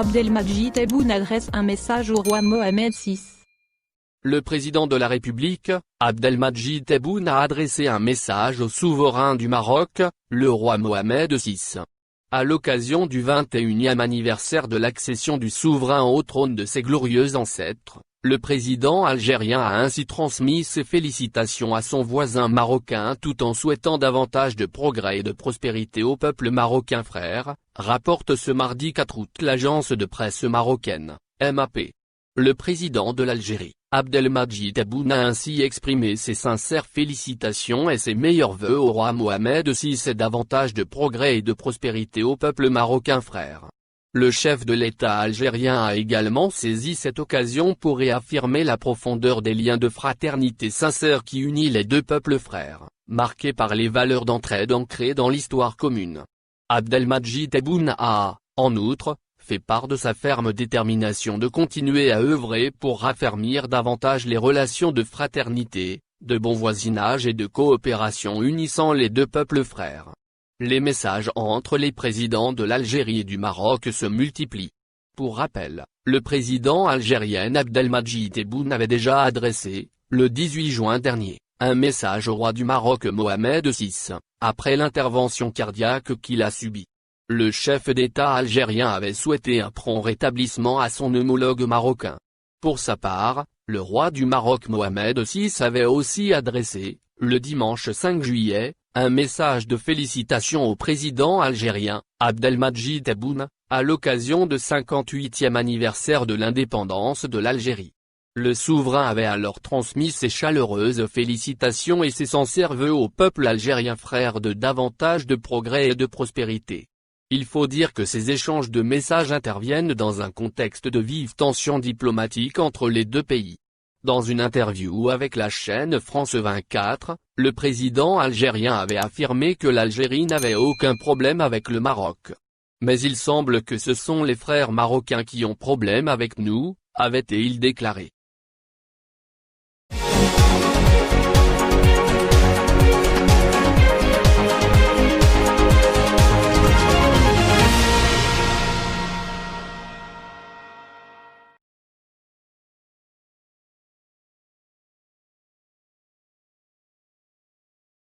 Abdelmadjid Tebboune adresse un message au roi Mohamed VI. Le président de la République, Abdelmadjid Tebboune a adressé un message au souverain du Maroc, le roi Mohamed VI. À l'occasion du 21e anniversaire de l'accession du souverain au trône de ses glorieux ancêtres, le président algérien a ainsi transmis ses félicitations à son voisin marocain tout en souhaitant davantage de progrès et de prospérité au peuple marocain frère, rapporte ce mardi 4 août l'agence de presse marocaine, MAP. Le président de l'Algérie, Abdelmadjid Tebboune a ainsi exprimé ses sincères félicitations et ses meilleurs vœux au roi Mohamed VI et davantage de progrès et de prospérité au peuple marocain frère. Le chef de l'État algérien a également saisi cette occasion pour réaffirmer la profondeur des liens de fraternité sincère qui unit les deux peuples frères, marqués par les valeurs d'entraide ancrées dans l'histoire commune. Abdelmadjid Tebboune a, en outre, fait part de sa ferme détermination de continuer à œuvrer pour raffermir davantage les relations de fraternité, de bon voisinage et de coopération unissant les deux peuples frères. Les messages entre les présidents de l'Algérie et du Maroc se multiplient. Pour rappel, le président algérien Abdelmadjid Tebboune avait déjà adressé, le 18 juin dernier, un message au roi du Maroc Mohamed VI, après l'intervention cardiaque qu'il a subie. Le chef d'État algérien avait souhaité un prompt rétablissement à son homologue marocain. Pour sa part, le roi du Maroc Mohamed VI avait aussi adressé, le dimanche 5 juillet, un message de félicitations au président algérien, Abdelmadjid Tebboune, à l'occasion du 58e anniversaire de l'indépendance de l'Algérie. Le souverain avait alors transmis ses chaleureuses félicitations et ses sincères vœux au peuple algérien frère de davantage de progrès et de prospérité. Il faut dire que ces échanges de messages interviennent dans un contexte de vives tensions diplomatiques entre les deux pays. Dans une interview avec la chaîne France 24, le président algérien avait affirmé que l'Algérie n'avait aucun problème avec le Maroc. Mais il semble que ce sont les frères marocains qui ont problème avec nous, avait-il déclaré.